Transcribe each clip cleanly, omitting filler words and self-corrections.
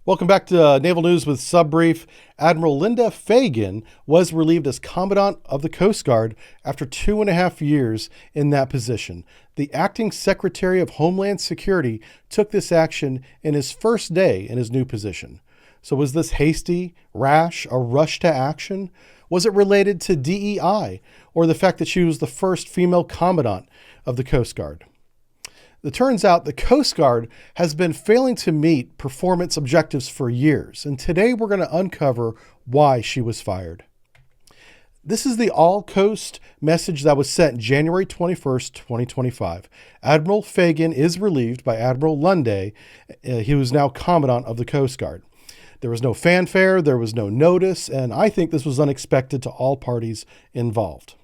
Welcome back to Naval News with Subbrief. Admiral Linda Fagan was relieved as Commandant of the Coast Guard after 2.5 years in that position. The Acting Secretary of Homeland Security took this action in his first day in his new position. So was this hasty, rash, a rush to action? Was it related to DEI or the fact that she was the first female Commandant of the Coast Guard? It turns out the Coast Guard has been failing to meet performance objectives for years, and today we're going to uncover why she was fired. This is the all-coast message that was sent January 21st, 2025. Admiral Fagan is relieved by Admiral Lunde. He was now Commandant of the Coast Guard. There was no fanfare, there was no notice, and I think this was unexpected to all parties involved.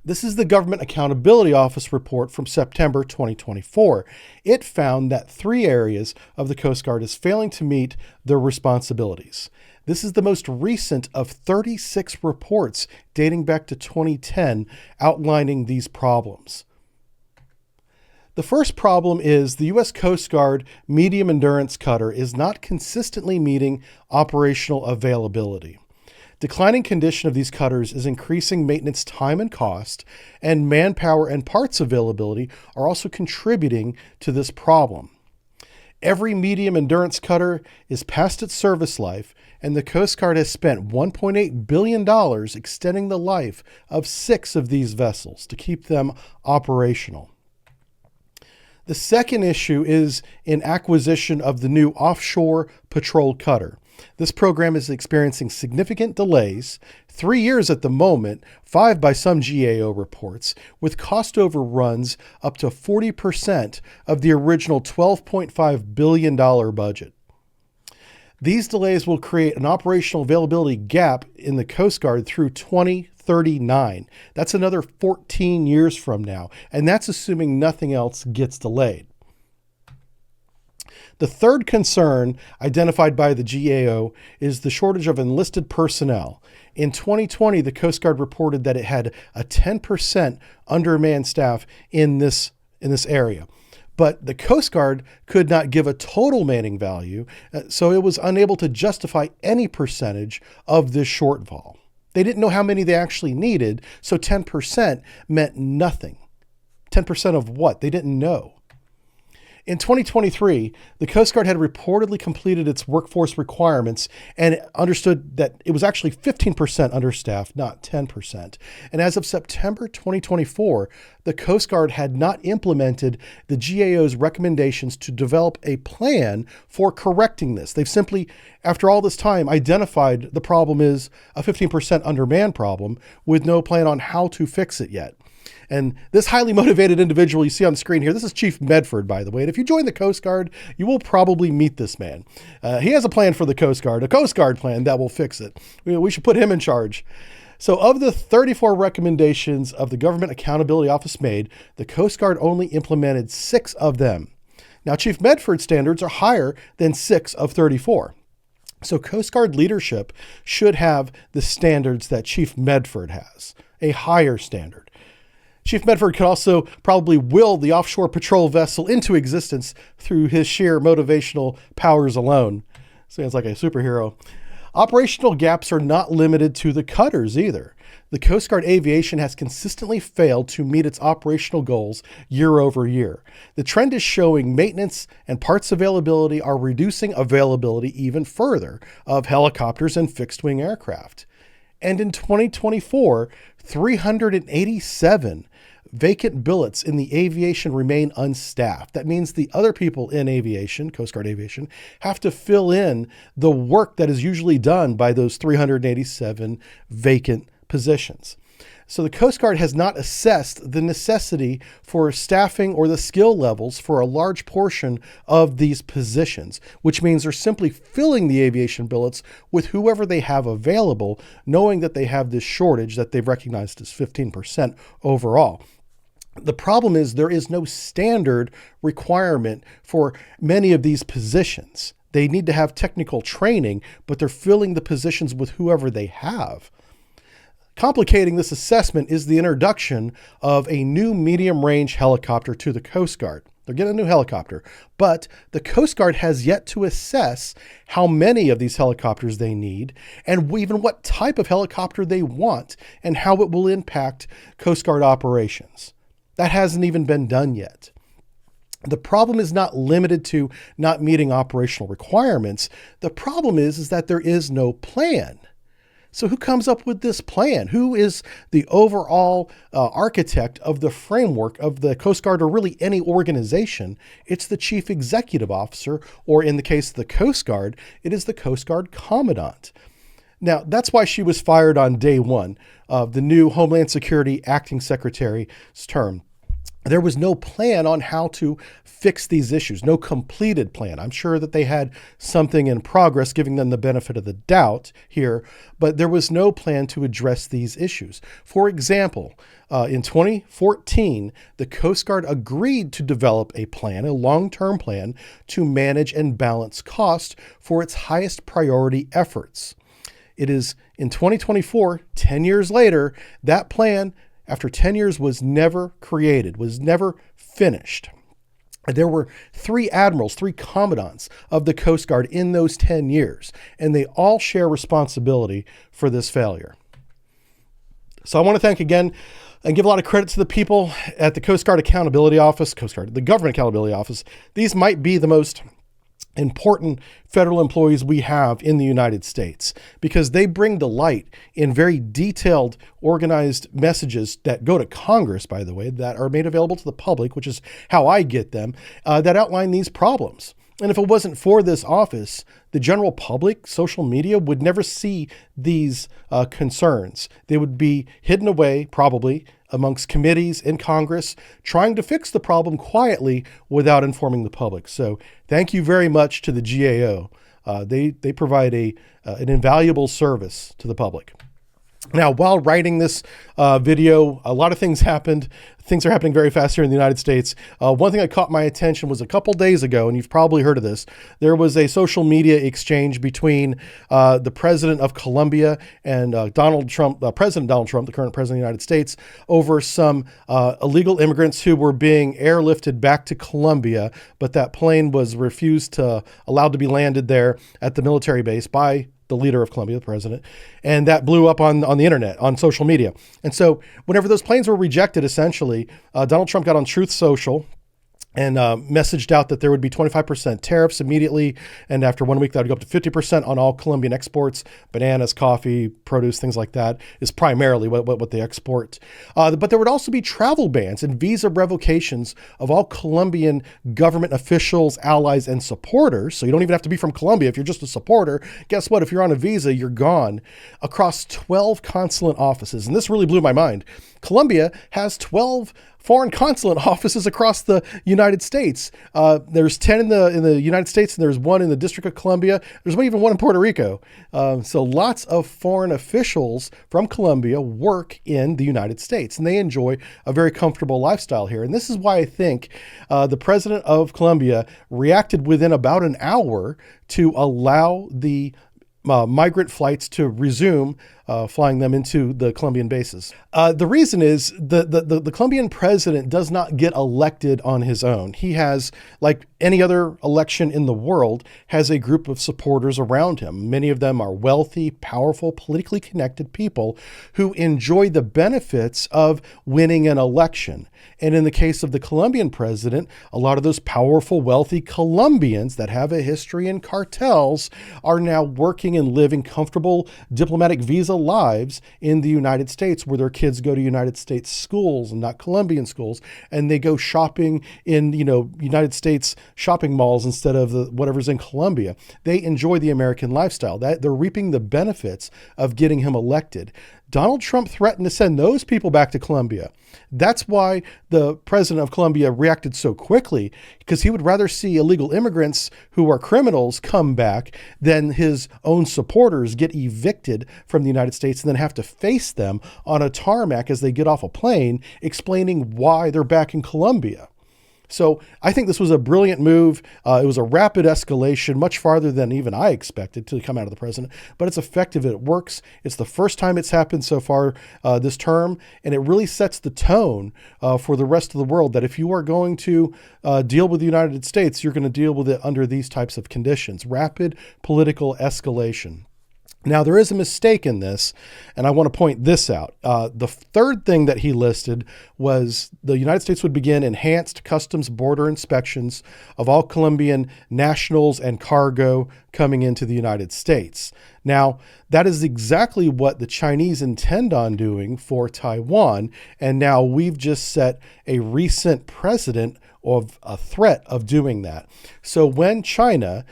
This is the Government Accountability Office report from September 2024. It found that 3 areas of the Coast Guard is failing to meet their responsibilities. This is the most recent of 36 reports dating back to 2010 outlining these problems. The first problem is the U.S. Coast Guard medium endurance cutter is not consistently meeting operational availability. Declining condition of these cutters is increasing maintenance time and cost, and manpower and parts availability are also contributing to this problem. Every medium endurance cutter is past its service life, and the Coast Guard has spent $1.8 billion extending the life of 6 of these vessels to keep them operational. The second issue is in acquisition of the new offshore patrol cutter. This program is experiencing significant delays, 3 years at the moment, 5 by some GAO reports, with cost overruns up to 40% of the original $12.5 billion budget. These delays will create an operational availability gap in the Coast Guard through 2039. That's another 14 years from now, and that's assuming nothing else gets delayed. The third concern identified by the GAO is the shortage of enlisted personnel. In 2020, the Coast Guard reported that it had a 10% undermanned staff in this area. But the Coast Guard could not give a total manning value, so it was unable to justify any percentage of this shortfall. They didn't know how many they actually needed, so 10% meant nothing. 10% of what? They didn't know. In 2023, the Coast Guard had reportedly completed its workforce requirements and understood that it was actually 15% understaffed, not 10%. And as of September 2024, the Coast Guard had not implemented the GAO's recommendations to develop a plan for correcting this. They've simply, after all this time, identified the problem is a 15% undermanned problem with no plan on how to fix it yet. And this highly motivated individual you see on the screen here, this is Chief Medford, by the way. And if you join the Coast Guard, you will probably meet this man. He has a plan for the Coast Guard, a Coast Guard plan that will fix it. We should put him in charge. So of the 34 recommendations of the Government Accountability Office made, the Coast Guard only implemented 6 of them. Now, Chief Medford's standards are higher than 6 of 34. So Coast Guard leadership should have the standards that Chief Medford has, a higher standard. Chief Medford could also probably will the offshore patrol vessel into existence through his sheer motivational powers alone. Sounds like a superhero. Operational gaps are not limited to the cutters either. The Coast Guard Aviation has consistently failed to meet its operational goals year over year. The trend is showing maintenance and parts availability are reducing availability even further of helicopters and fixed-wing aircraft. And in 2024, 387 vacant billets in the aviation remain unstaffed. That means the other people in aviation, Coast Guard Aviation, have to fill in the work that is usually done by those 387 vacant positions. So the Coast Guard has not assessed the necessity for staffing or the skill levels for a large portion of these positions, which means they're simply filling the aviation billets with whoever they have available, knowing that they have this shortage that they've recognized as 15% overall. The problem is there is no standard requirement for many of these positions. They need to have technical training, but they're filling the positions with whoever they have. Complicating this assessment is the introduction of a new medium-range helicopter to the Coast Guard. They're getting a new helicopter. But the Coast Guard has yet to assess how many of these helicopters they need and even what type of helicopter they want and how it will impact Coast Guard operations. That hasn't even been done yet. The problem is not limited to not meeting operational requirements. The problem is that there is no plan. So who comes up with this plan? Who is the overall architect of the framework of the Coast Guard, or really any organization? It's the chief executive officer, or in the case of the Coast Guard, it is the Coast Guard Commandant. Now, that's why she was fired on day one of the new Homeland Security Acting Secretary's term. There was no plan on how to fix these issues, no completed plan. I'm sure that they had something in progress, giving them the benefit of the doubt here, but there was no plan to address these issues. For example, in 2014, the Coast Guard agreed to develop a plan, a long-term plan, to manage and balance cost for its highest priority efforts. It is in 2024, 10 years later, that plan, after 10 years, was never created, was never finished. There were 3 admirals, 3 commandants of the Coast Guard in those 10 years, and they all share responsibility for this failure. So I want to thank again and give a lot of credit to the people at the Coast Guard Accountability Office, the Government Accountability Office. These might be the most important federal employees we have in the United States, because they bring to light in very detailed, organized messages that go to Congress, by the way, that are made available to the public, which is how I get them, that outline these problems. And if it wasn't for this office, the general public, social media, would never see these concerns. They would be hidden away, probably, amongst committees in Congress, trying to fix the problem quietly without informing the public. So thank you very much to the GAO. They provide an invaluable service to the public. Now, while writing this video, a lot of things happened. Things are happening very fast here in the United States. One thing that caught my attention was a couple days ago, and you've probably heard of this, there was a social media exchange between the president of Colombia and Donald Trump, President Donald Trump, the current president of the United States, over some illegal immigrants who were being airlifted back to Colombia, but that plane was allowed to be landed there at the military base by the leader of Colombia, the president, and that blew up on the internet, on social media. And so whenever those planes were rejected, essentially, Donald Trump got on Truth Social and messaged out that there would be 25% tariffs immediately. And after 1 week, that would go up to 50% on all Colombian exports, bananas, coffee, produce, things like that is primarily what they export. But there would also be travel bans and visa revocations of all Colombian government officials, allies, and supporters. So you don't even have to be from Colombia. If you're just a supporter, guess what? If you're on a visa, you're gone, across 12 consulate offices. And this really blew my mind. Colombia has 12 foreign consulate offices across the United States. There's 10 in the United States, and there's 1 in the District of Columbia. There's even 1 in Puerto Rico. So lots of foreign officials from Colombia work in the United States, and they enjoy a very comfortable lifestyle here. And this is why I think the president of Colombia reacted within about an hour to allow the migrant flights to resume flying them into the Colombian bases. The reason is the Colombian president does not get elected on his own. He has, like any other election in the world, has a group of supporters around him. Many of them are wealthy, powerful, politically connected people who enjoy the benefits of winning an election. And in the case of the Colombian president, a lot of those powerful, wealthy Colombians that have a history in cartels are now working and living comfortable diplomatic visa lives in the United States, where their kids go to United States schools and not Colombian schools, and they go shopping in United States shopping malls instead of whatever's in Colombia. They enjoy the American lifestyle. That they're reaping the benefits of getting him elected. Donald Trump threatened to send those people back to Colombia. That's why the president of Colombia reacted so quickly, because he would rather see illegal immigrants who are criminals come back than his own supporters get evicted from the United States and then have to face them on a tarmac as they get off a plane, explaining why they're back in Colombia. So I think this was a brilliant move. It was a rapid escalation, much farther than even I expected to come out of the president, but it's effective. It works. It's the first time it's happened so far this term, and it really sets the tone for the rest of the world that if you are going to deal with the United States, you're going to deal with it under these types of conditions. Rapid political escalation. Now, there is a mistake in this, and I want to point this out. The third thing that he listed was the United States would begin enhanced customs border inspections of all Colombian nationals and cargo coming into the United States. Now, that is exactly what the Chinese intend on doing for Taiwan, and now we've just set a recent precedent of a threat of doing that. So when China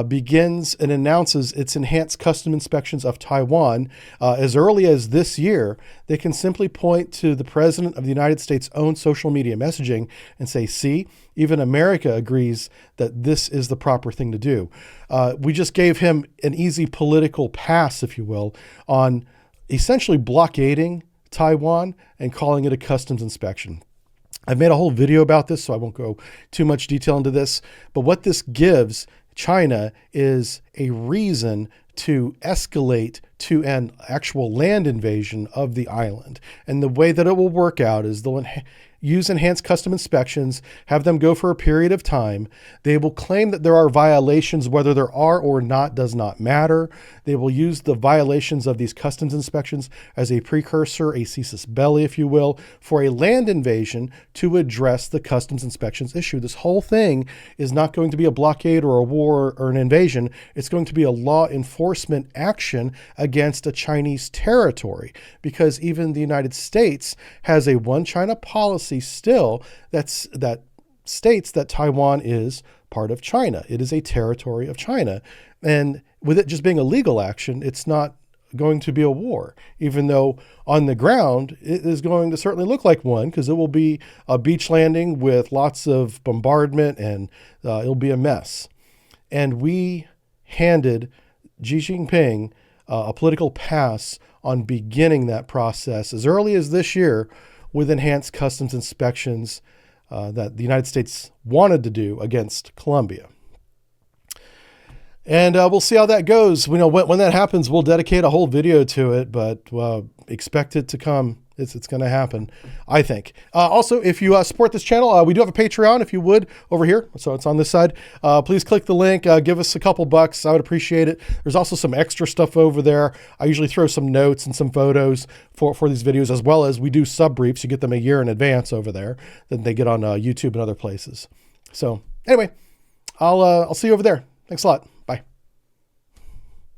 begins and announces its enhanced custom inspections of Taiwan as early as this year, they can simply point to the President of the United States' own social media messaging and say, see, even America agrees that this is the proper thing to do. We just gave him an easy political pass, if you will, on essentially blockading Taiwan and calling it a customs inspection. I've made a whole video about this, so I won't go too much detail into this. But what this gives China is a reason to escalate to an actual land invasion of the island. And the way that it will work out is they'll use enhanced custom inspections, have them go for a period of time. They will claim that there are violations, whether there are or not does not matter. They will use the violations of these customs inspections as a precursor, a casus belli, if you will, for a land invasion to address the customs inspections issue. This whole thing is not going to be a blockade or a war or an invasion. It's going to be a law enforcement action against a Chinese territory, because even the United States has a one China policy still that states that Taiwan is part of China. It is a territory of China. And with it just being a legal action, it's not going to be a war, even though on the ground it is going to certainly look like one, because it will be a beach landing with lots of bombardment and it'll be a mess. And we handed Xi Jinping a political pass on beginning that process as early as this year with enhanced customs inspections that the United States wanted to do against Colombia. And we'll see how that goes. We know when that happens, we'll dedicate a whole video to it, but expect it to come. It's going to happen, I think. Also, if you support this channel, we do have a Patreon, if you would, over here. So it's on this side. Please click the link. Give us a couple bucks. I would appreciate it. There's also some extra stuff over there. I usually throw some notes and some photos for these videos, as well as we do subbriefs. You get them a year in advance over there. Then they get on YouTube and other places. So anyway, I'll see you over there. Thanks a lot. Bye.